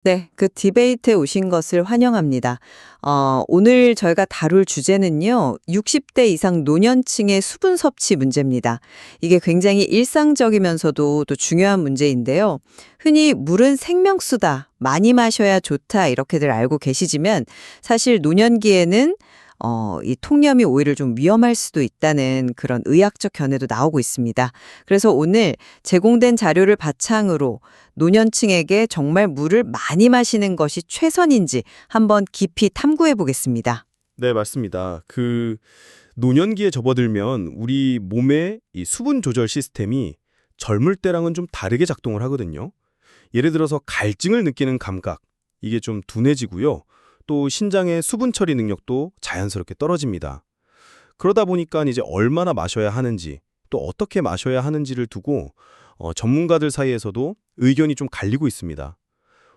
네, 그 디베이트에 오신 것을 환영합니다. 오늘 저희가 다룰 주제는요, 60대 이상 노년층의 수분 섭취 문제입니다. 이게 굉장히 일상적이면서도 또 중요한 문제인데요. 흔히 물은 생명수다, 많이 마셔야 좋다, 이렇게들 알고 계시지만 사실 노년기에는 이 통염이 오히려 좀 위험할 수도 있다는 그런 의학적 견해도 나오고 있습니다. 그래서 오늘 제공된 자료를 바탕으로 노년층에게 정말 물을 많이 마시는 것이 최선인지 한번 깊이 탐구해 보겠습니다. 네, 맞습니다. 노년기에 접어들면 우리 몸의 이 수분 조절 시스템이 젊을 때랑은 좀 다르게 작동을 하거든요. 예를 들어서 갈증을 느끼는 감각, 이게 좀 둔해지고요. 또 신장의 수분 처리 능력도 자연스럽게 떨어집니다. 그러다 보니까 이제 얼마나 마셔야 하는지, 또 어떻게 마셔야 하는지를 두고 전문가들 사이에서도 의견이 좀 갈리고 있습니다.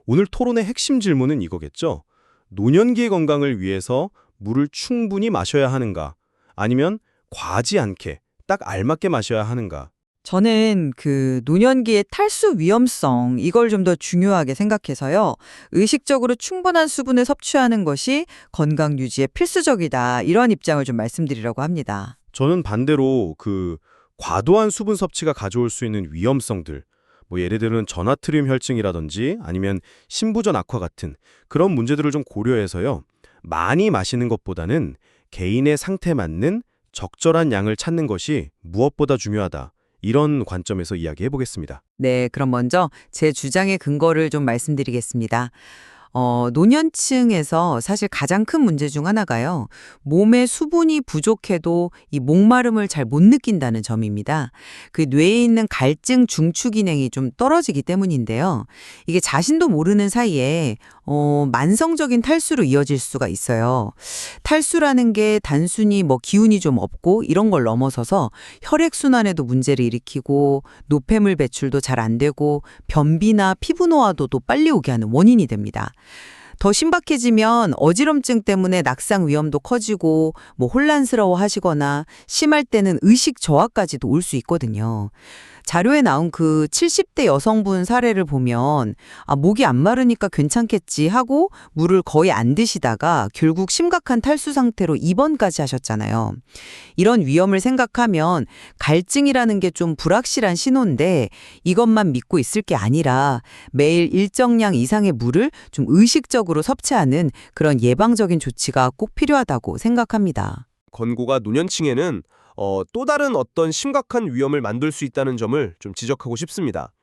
오늘 토론의 핵심 질문은 이거겠죠. 노년기의 건강을 위해서 물을 충분히 마셔야 하는가? 아니면 과하지 않게 딱 알맞게 마셔야 하는가? 저는 그 노년기의 탈수 위험성 이걸 좀 더 중요하게 생각해서요. 의식적으로 충분한 수분을 섭취하는 것이 건강 유지에 필수적이다. 이런 입장을 좀 말씀드리려고 합니다. 저는 반대로 과도한 수분 섭취가 가져올 수 있는 위험성들, 뭐 예를 들면 저나트륨 혈증이라든지 아니면 신부전 악화 같은 그런 문제들을 좀 고려해서요. 많이 마시는 것보다는 개인의 상태에 맞는 적절한 양을 찾는 것이 무엇보다 중요하다. 이런 관점에서 이야기해 보겠습니다. 네, 그럼 먼저 제 주장의 근거를 좀 말씀드리겠습니다. 노년층에서 사실 가장 큰 문제 중 하나가요. 몸에 수분이 부족해도 이 목마름을 잘 못 느낀다는 점입니다. 그 뇌에 있는 갈증 중추 기능이 좀 떨어지기 때문인데요. 이게 자신도 모르는 사이에 만성적인 탈수로 이어질 수가 있어요. 탈수라는 게 단순히 뭐 기운이 좀 없고 이런 걸 넘어서서 혈액순환에도 문제를 일으키고 노폐물 배출도 잘 안 되고 변비나 피부 노화도 또 빨리 오게 하는 원인이 됩니다. 더 신박해지면 어지럼증 때문에 낙상 위험도 커지고 뭐 혼란스러워 하시거나 심할 때는 의식 저하까지도 올 수 있거든요. 자료에 나온 그 70대 여성분 사례를 보면 목이 안 마르니까 괜찮겠지 하고 물을 거의 안 드시다가 결국 심각한 탈수 상태로 입원까지 하셨잖아요. 이런 위험을 생각하면 갈증이라는 게 좀 불확실한 신호인데 이것만 믿고 있을 게 아니라 매일 일정량 이상의 물을 좀 의식적으로 섭취하는 그런 예방적인 조치가 꼭 필요하다고 생각합니다. 권고가 노년층에는 또 다른 어떤 심각한 위험을 만들 수 있다는 점을 좀 지적하고 싶습니다.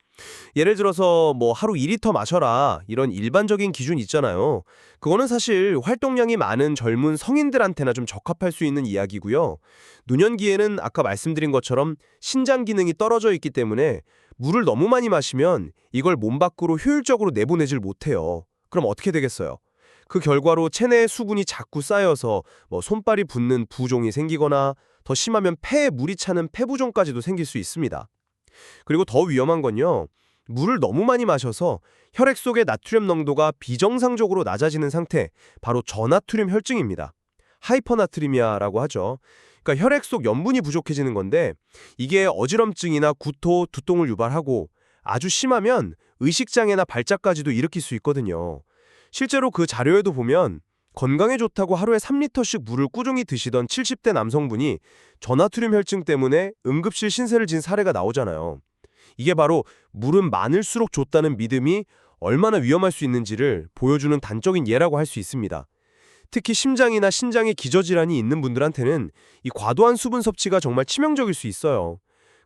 예를 들어서 뭐 하루 2리터 마셔라 이런 일반적인 기준 있잖아요. 그거는 사실 활동량이 많은 젊은 성인들한테나 좀 적합할 수 있는 이야기고요. 노년기에는 아까 말씀드린 것처럼 신장 기능이 떨어져 있기 때문에 물을 너무 많이 마시면 이걸 몸 밖으로 효율적으로 내보내질 못해요. 그럼 어떻게 되겠어요? 그 결과로 체내에 수분이 자꾸 쌓여서 뭐 손발이 붓는 부종이 생기거나 더 심하면 폐에 물이 차는 폐부종까지도 생길 수 있습니다. 그리고 더 위험한 건요. 물을 너무 많이 마셔서 혈액 속의 나트륨 농도가 비정상적으로 낮아지는 상태, 바로 저나트륨 혈증입니다. 하이퍼나트리미아라고 하죠. 그러니까 혈액 속 염분이 부족해지는 건데 이게 어지럼증이나 구토, 두통을 유발하고 아주 심하면 의식장애나 발작까지도 일으킬 수 있거든요. 실제로 그 자료에도 보면 건강에 좋다고 하루에 3리터씩 물을 꾸준히 드시던 70대 남성분이 저나트륨 혈증 때문에 응급실 신세를 진 사례가 나오잖아요. 이게 바로 물은 많을수록 좋다는 믿음이 얼마나 위험할 수 있는지를 보여주는 단적인 예라고 할 수 있습니다. 특히 심장이나 신장에 기저질환이 있는 분들한테는 이 과도한 수분 섭취가 정말 치명적일 수 있어요.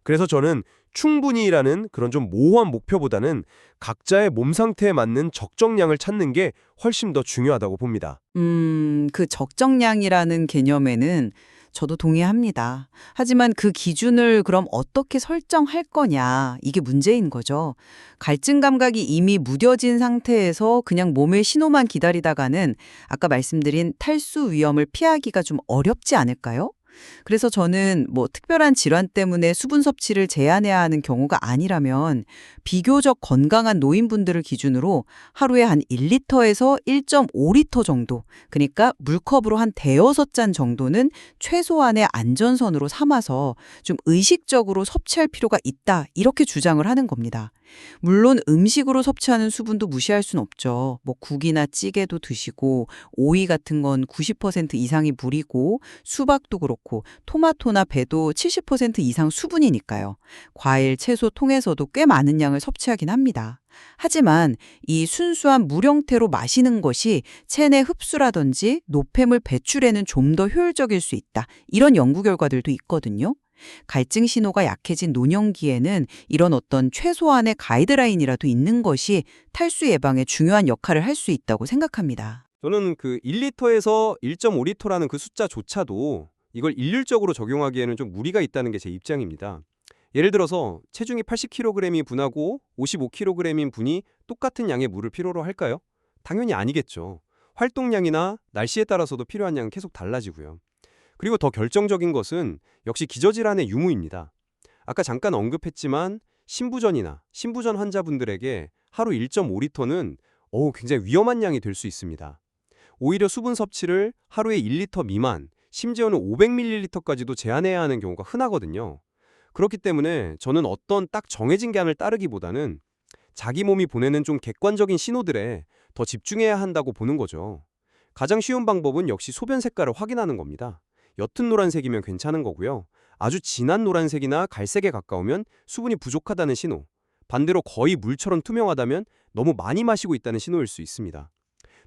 그래서 저는 충분히라는 그런 좀 모호한 목표보다는 각자의 몸 상태에 맞는 적정량을 찾는 게 훨씬 더 중요하다고 봅니다. 그 적정량이라는 개념에는 저도 동의합니다. 하지만 그 기준을 그럼 어떻게 설정할 거냐, 이게 문제인 거죠. 갈증 감각이 이미 무뎌진 상태에서 그냥 몸의 신호만 기다리다가는 아까 말씀드린 탈수 위험을 피하기가 좀 어렵지 않을까요? 그래서 저는 뭐 특별한 질환 때문에 수분 섭취를 제한해야 하는 경우가 아니라면 비교적 건강한 노인분들을 기준으로 하루에 한 1리터에서 1.5리터 정도, 그러니까 물컵으로 한 대여섯 잔 정도는 최소한의 안전선으로 삼아서 좀 의식적으로 섭취할 필요가 있다, 이렇게 주장을 하는 겁니다. 물론 음식으로 섭취하는 수분도 무시할 순 없죠. 뭐 국이나 찌개도 드시고 오이 같은 건 90% 이상이 물이고 수박도 그렇고 토마토나 배도 70% 이상 수분이니까요. 과일, 채소 통해서도 꽤 많은 양을 섭취하긴 합니다. 하지만 이 순수한 물 형태로 마시는 것이 체내 흡수라든지 노폐물 배출에는 좀 더 효율적일 수 있다. 이런 연구 결과들도 있거든요. 갈증 신호가 약해진 노년기에는 이런 어떤 최소한의 가이드라인이라도 있는 것이 탈수 예방에 중요한 역할을 할 수 있다고 생각합니다. 저는 그 1리터에서 1.5리터라는 그 숫자조차도 이걸 일률적으로 적용하기에는 좀 무리가 있다는 게 제 입장입니다. 예를 들어서 체중이 80kg이 분하고 55kg인 분이 똑같은 양의 물을 필요로 할까요? 당연히 아니겠죠. 활동량이나 날씨에 따라서도 필요한 양은 계속 달라지고요. 그리고 더 결정적인 것은 역시 기저질환의 유무입니다. 아까 잠깐 언급했지만 신부전 환자분들에게 하루 1.5리터는 굉장히 위험한 양이 될 수 있습니다. 오히려 수분 섭취를 하루에 1리터 미만, 심지어는 500ml까지도 제한해야 하는 경우가 흔하거든요. 그렇기 때문에 저는 어떤 딱 정해진 량을 따르기보다는 자기 몸이 보내는 좀 객관적인 신호들에 더 집중해야 한다고 보는 거죠. 가장 쉬운 방법은 역시 소변 색깔을 확인하는 겁니다. 옅은 노란색이면 괜찮은 거고요. 아주 진한 노란색이나 갈색에 가까우면 수분이 부족하다는 신호, 반대로 거의 물처럼 투명하다면 너무 많이 마시고 있다는 신호일 수 있습니다.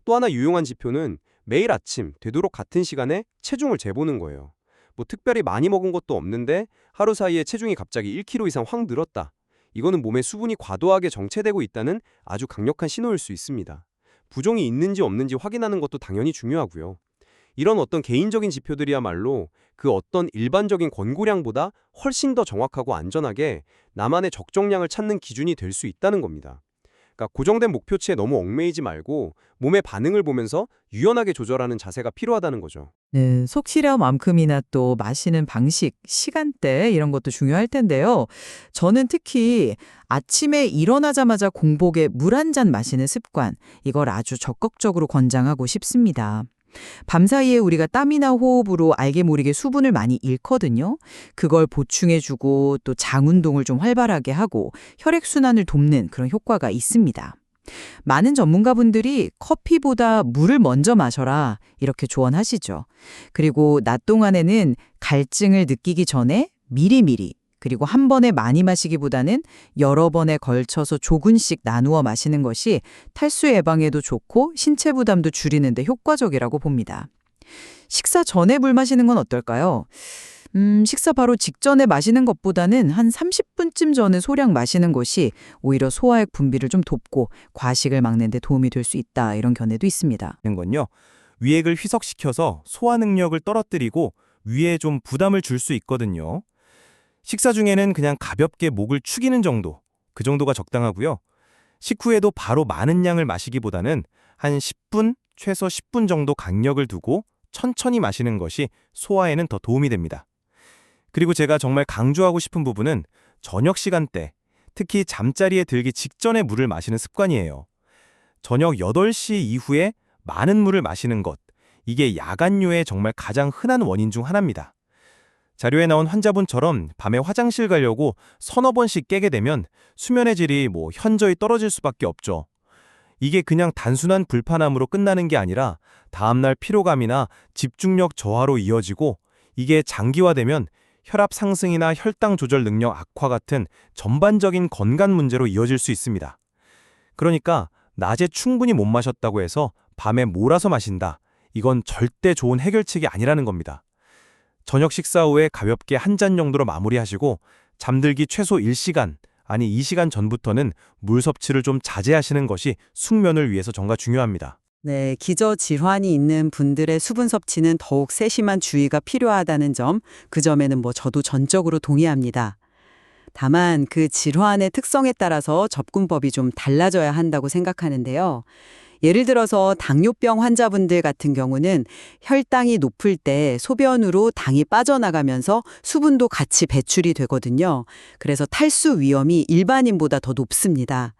또 하나 유용한 지표는 매일 아침 되도록 같은 시간에 체중을 재보는 거예요. 뭐 특별히 많이 먹은 것도 없는데 하루 사이에 체중이 갑자기 1kg 이상 확 늘었다. 이거는 몸에 수분이 과도하게 정체되고 있다는 아주 강력한 신호일 수 있습니다. 부종이 있는지 없는지 확인하는 것도 당연히 중요하고요. 이런 어떤 개인적인 지표들이야말로 그 어떤 일반적인 권고량보다 훨씬 더 정확하고 안전하게 나만의 적정량을 찾는 기준이 될 수 있다는 겁니다. 그러니까 고정된 목표치에 너무 얽매이지 말고 몸의 반응을 보면서 유연하게 조절하는 자세가 필요하다는 거죠. 네, 속시려만큼이나 또 마시는 방식, 시간대 이런 것도 중요할 텐데요. 저는 특히 아침에 일어나자마자 공복에 물 한 잔 마시는 습관, 이걸 아주 적극적으로 권장하고 싶습니다. 밤사이에 우리가 땀이나 호흡으로 알게 모르게 수분을 많이 잃거든요. 그걸 보충해주고 또 장 운동을 좀 활발하게 하고 혈액순환을 돕는 그런 효과가 있습니다. 많은 전문가분들이 커피보다 물을 먼저 마셔라 이렇게 조언하시죠. 그리고 낮 동안에는 갈증을 느끼기 전에 미리미리 그리고 한 번에 많이 마시기보다는 여러 번에 걸쳐서 조금씩 나누어 마시는 것이 탈수 예방에도 좋고 신체 부담도 줄이는 데 효과적이라고 봅니다. 식사 전에 물 마시는 건 어떨까요? 식사 바로 직전에 마시는 것보다는 한 30분쯤 전에 소량 마시는 것이 오히려 소화액 분비를 좀 돕고 과식을 막는 데 도움이 될 수 있다 이런 견해도 있습니다. 건요. 위액을 희석시켜서 소화 능력을 떨어뜨리고 위에 좀 부담을 줄 수 있거든요. 식사 중에는 그냥 가볍게 목을 축이는 정도, 그 정도가 적당하고요. 식후에도 바로 많은 양을 마시기보다는 한 10분, 최소 10분 정도 간격을 두고 천천히 마시는 것이 소화에는 더 도움이 됩니다. 그리고 제가 정말 강조하고 싶은 부분은 저녁 시간대, 특히 잠자리에 들기 직전에 물을 마시는 습관이에요. 저녁 8시 이후에 많은 물을 마시는 것, 이게 야간뇨의 정말 가장 흔한 원인 중 하나입니다. 자료에 나온 환자분처럼 밤에 화장실 가려고 서너 번씩 깨게 되면 수면의 질이 현저히 떨어질 수밖에 없죠. 이게 그냥 단순한 불편함으로 끝나는 게 아니라 다음날 피로감이나 집중력 저하로 이어지고 이게 장기화되면 혈압 상승이나 혈당 조절 능력 악화 같은 전반적인 건강 문제로 이어질 수 있습니다. 그러니까 낮에 충분히 못 마셨다고 해서 밤에 몰아서 마신다. 이건 절대 좋은 해결책이 아니라는 겁니다. 저녁 식사 후에 가볍게 한 잔 정도로 마무리하시고 잠들기 최소 1시간, 아니 2시간 전부터는 물 섭취를 좀 자제하시는 것이 숙면을 위해서 정말 중요합니다. 네, 기저질환이 있는 분들의 수분 섭취는 더욱 세심한 주의가 필요하다는 점, 그 점에는 저도 전적으로 동의합니다. 다만 그 질환의 특성에 따라서 접근법이 좀 달라져야 한다고 생각하는데요. 예를 들어서 당뇨병 환자분들 같은 경우는 혈당이 높을 때 소변으로 당이 빠져나가면서 수분도 같이 배출이 되거든요. 그래서 탈수 위험이 일반인보다 더 높습니다.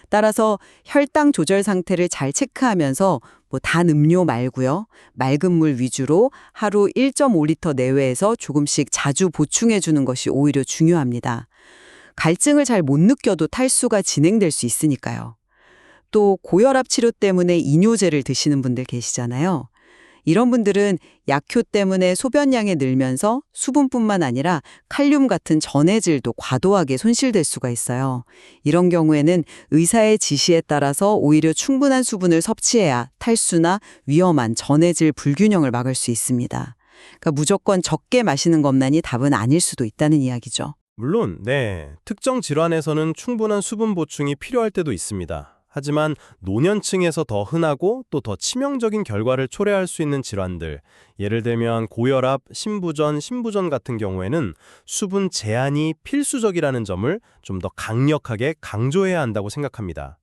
따라서 혈당 조절 상태를 잘 체크하면서 단 음료 말고요. 맑은 물 위주로 하루 1.5리터 내외에서 조금씩 자주 보충해 주는 것이 오히려 중요합니다. 갈증을 잘 못 느껴도 탈수가 진행될 수 있으니까요. 또 고혈압 치료 때문에 이뇨제를 드시는 분들 계시잖아요. 이런 분들은 약효 때문에 소변량이 늘면서 수분뿐만 아니라 칼륨 같은 전해질도 과도하게 손실될 수가 있어요. 이런 경우에는 의사의 지시에 따라서 오히려 충분한 수분을 섭취해야 탈수나 위험한 전해질 불균형을 막을 수 있습니다. 그러니까 무조건 적게 마시는 것만이 답은 아닐 수도 있다는 이야기죠. 물론, 네, 특정 질환에서는 충분한 수분 보충이 필요할 때도 있습니다. 하지만 노년층에서 더 흔하고 또 더 치명적인 결과를 초래할 수 있는 질환들, 예를 들면 고혈압, 심부전 같은 경우에는 수분 제한이 필수적이라는 점을 좀 더 강력하게 강조해야 한다고 생각합니다.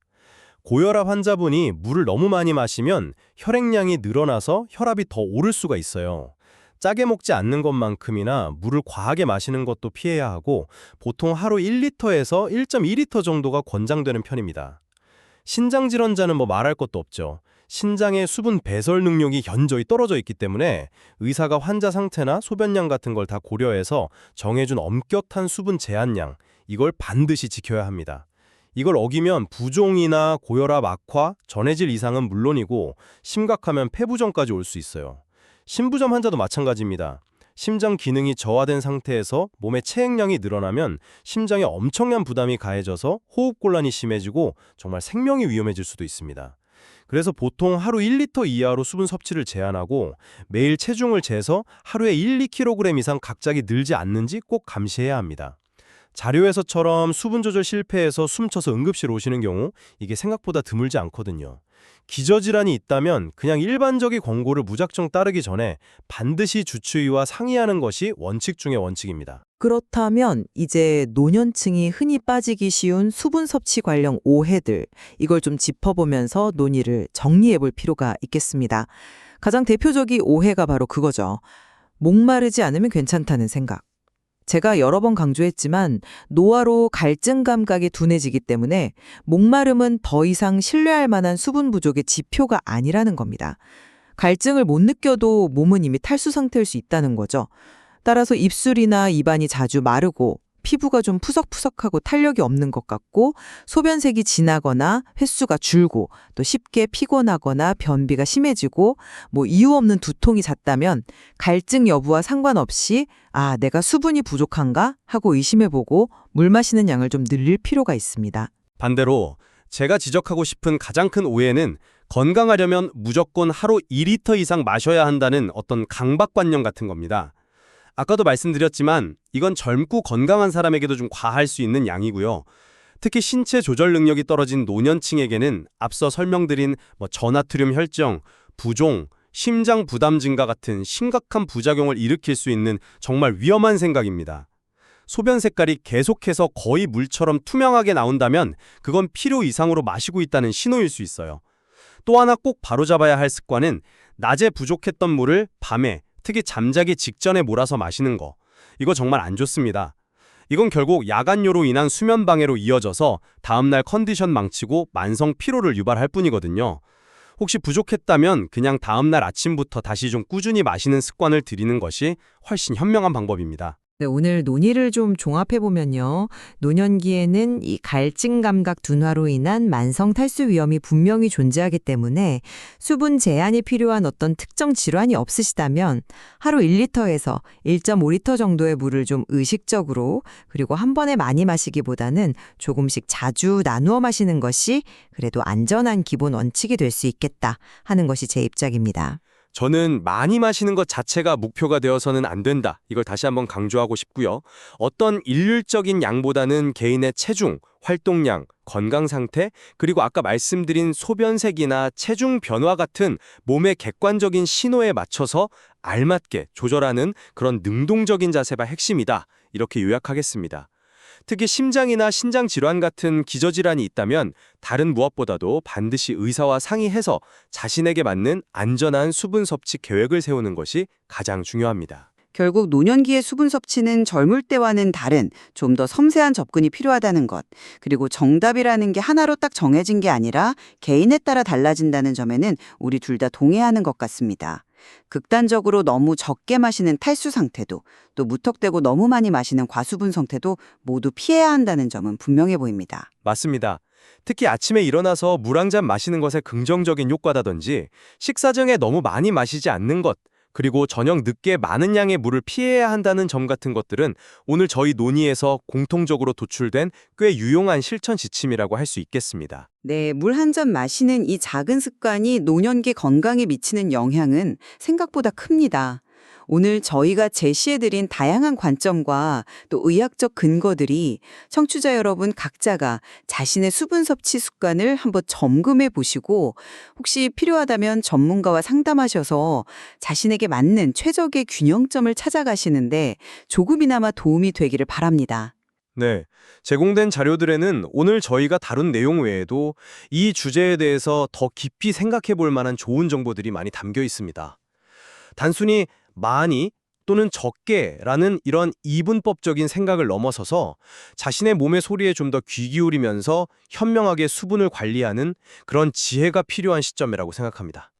고혈압 환자분이 물을 너무 많이 마시면 혈액량이 늘어나서 혈압이 더 오를 수가 있어요. 짜게 먹지 않는 것만큼이나 물을 과하게 마시는 것도 피해야 하고 보통 하루 1리터에서 1.2리터 정도가 권장되는 편입니다. 신장질환자는 뭐 말할 것도 없죠. 신장의 수분 배설 능력이 현저히 떨어져 있기 때문에 의사가 환자 상태나 소변량 같은 걸 다 고려해서 정해준 엄격한 수분 제한량, 이걸 반드시 지켜야 합니다. 이걸 어기면 부종이나 고혈압 악화, 전해질 이상은 물론이고 심각하면 폐부전까지 올 수 있어요. 심부전 환자도 마찬가지입니다. 심장 기능이 저하된 상태에서 몸의 체액량이 늘어나면 심장에 엄청난 부담이 가해져서 호흡곤란이 심해지고 정말 생명이 위험해질 수도 있습니다. 그래서 보통 하루 1리터 이하로 수분 섭취를 제한하고 매일 체중을 재서 하루에 1, 2kg 이상 갑자기 늘지 않는지 꼭 감시해야 합니다. 자료에서처럼 수분 조절 실패해서 숨쳐서 응급실 오시는 경우 이게 생각보다 드물지 않거든요. 기저질환이 있다면 그냥 일반적인 권고를 무작정 따르기 전에 반드시 주치의와 상의하는 것이 원칙 중의 원칙입니다. 그렇다면 이제 노년층이 흔히 빠지기 쉬운 수분 섭취 관련 오해들, 이걸 좀 짚어보면서 논의를 정리해 볼 필요가 있겠습니다. 가장 대표적인 오해가 바로 그거죠. 목마르지 않으면 괜찮다는 생각. 제가 여러 번 강조했지만 노화로 갈증 감각이 둔해지기 때문에 목마름은 더 이상 신뢰할 만한 수분 부족의 지표가 아니라는 겁니다. 갈증을 못 느껴도 몸은 이미 탈수 상태일 수 있다는 거죠. 따라서 입술이나 입안이 자주 마르고 피부가 좀 푸석푸석하고 탄력이 없는 것 같고 소변색이 진하거나 횟수가 줄고 또 쉽게 피곤하거나 변비가 심해지고 뭐 이유 없는 두통이 잦다면 갈증 여부와 상관없이 아, 내가 수분이 부족한가 하고 의심해보고 물 마시는 양을 좀 늘릴 필요가 있습니다. 반대로 제가 지적하고 싶은 가장 큰 오해는 건강하려면 무조건 하루 2리터 이상 마셔야 한다는 어떤 강박관념 같은 겁니다. 아까도 말씀드렸지만 이건 젊고 건강한 사람에게도 좀 과할 수 있는 양이고요. 특히 신체 조절 능력이 떨어진 노년층에게는 앞서 설명드린 저나트륨 혈정, 부종, 심장 부담 증가 같은 심각한 부작용을 일으킬 수 있는 정말 위험한 생각입니다. 소변 색깔이 계속해서 거의 물처럼 투명하게 나온다면 그건 필요 이상으로 마시고 있다는 신호일 수 있어요. 또 하나 꼭 바로잡아야 할 습관은 낮에 부족했던 물을 밤에 특히 잠자기 직전에 몰아서 마시는 거. 이거 정말 안 좋습니다. 이건 결국 야간요로 인한 수면 방해로 이어져서 다음날 컨디션 망치고 만성 피로를 유발할 뿐이거든요. 혹시 부족했다면 그냥 다음날 아침부터 다시 좀 꾸준히 마시는 습관을 들이는 것이 훨씬 현명한 방법입니다. 네, 오늘 논의를 좀 종합해보면요. 노년기에는 이 갈증 감각 둔화로 인한 만성 탈수 위험이 분명히 존재하기 때문에 수분 제한이 필요한 어떤 특정 질환이 없으시다면 하루 1리터에서 1.5리터 정도의 물을 좀 의식적으로 그리고 한 번에 많이 마시기보다는 조금씩 자주 나누어 마시는 것이 그래도 안전한 기본 원칙이 될 수 있겠다 하는 것이 제 입장입니다. 저는 많이 마시는 것 자체가 목표가 되어서는 안 된다. 이걸 다시 한번 강조하고 싶고요. 어떤 일률적인 양보다는 개인의 체중, 활동량, 건강 상태, 그리고 아까 말씀드린 소변색이나 체중 변화 같은 몸의 객관적인 신호에 맞춰서 알맞게 조절하는 그런 능동적인 자세가 핵심이다. 이렇게 요약하겠습니다. 특히 심장이나 신장 질환 같은 기저질환이 있다면 다른 무엇보다도 반드시 의사와 상의해서 자신에게 맞는 안전한 수분 섭취 계획을 세우는 것이 가장 중요합니다. 결국 노년기의 수분 섭취는 젊을 때와는 다른 좀 더 섬세한 접근이 필요하다는 것, 그리고 정답이라는 게 하나로 딱 정해진 게 아니라 개인에 따라 달라진다는 점에는 우리 둘 다 동의하는 것 같습니다. 극단적으로 너무 적게 마시는 탈수 상태도, 또 무턱대고 너무 많이 마시는 과수분 상태도 모두 피해야 한다는 점은 분명해 보입니다. 맞습니다. 특히 아침에 일어나서 물 한 잔 마시는 것에 긍정적인 효과라든지 식사 전에 너무 많이 마시지 않는 것, 그리고 저녁 늦게 많은 양의 물을 피해야 한다는 점 같은 것들은 오늘 저희 논의에서 공통적으로 도출된 꽤 유용한 실천 지침이라고 할 수 있겠습니다. 네, 물 한 잔 마시는 이 작은 습관이 노년기 건강에 미치는 영향은 생각보다 큽니다. 오늘 저희가 제시해드린 다양한 관점과 또 의학적 근거들이 청취자 여러분 각자가 자신의 수분 섭취 습관을 한번 점검해 보시고 혹시 필요하다면 전문가와 상담하셔서 자신에게 맞는 최적의 균형점을 찾아가시는데 조금이나마 도움이 되기를 바랍니다. 네, 제공된 자료들에는 오늘 저희가 다룬 내용 외에도 이 주제에 대해서 더 깊이 생각해 볼 만한 좋은 정보들이 많이 담겨 있습니다. 단순히 많이 또는 적게라는 이런 이분법적인 생각을 넘어서서 자신의 몸의 소리에 좀 더 귀 기울이면서 현명하게 수분을 관리하는 그런 지혜가 필요한 시점이라고 생각합니다.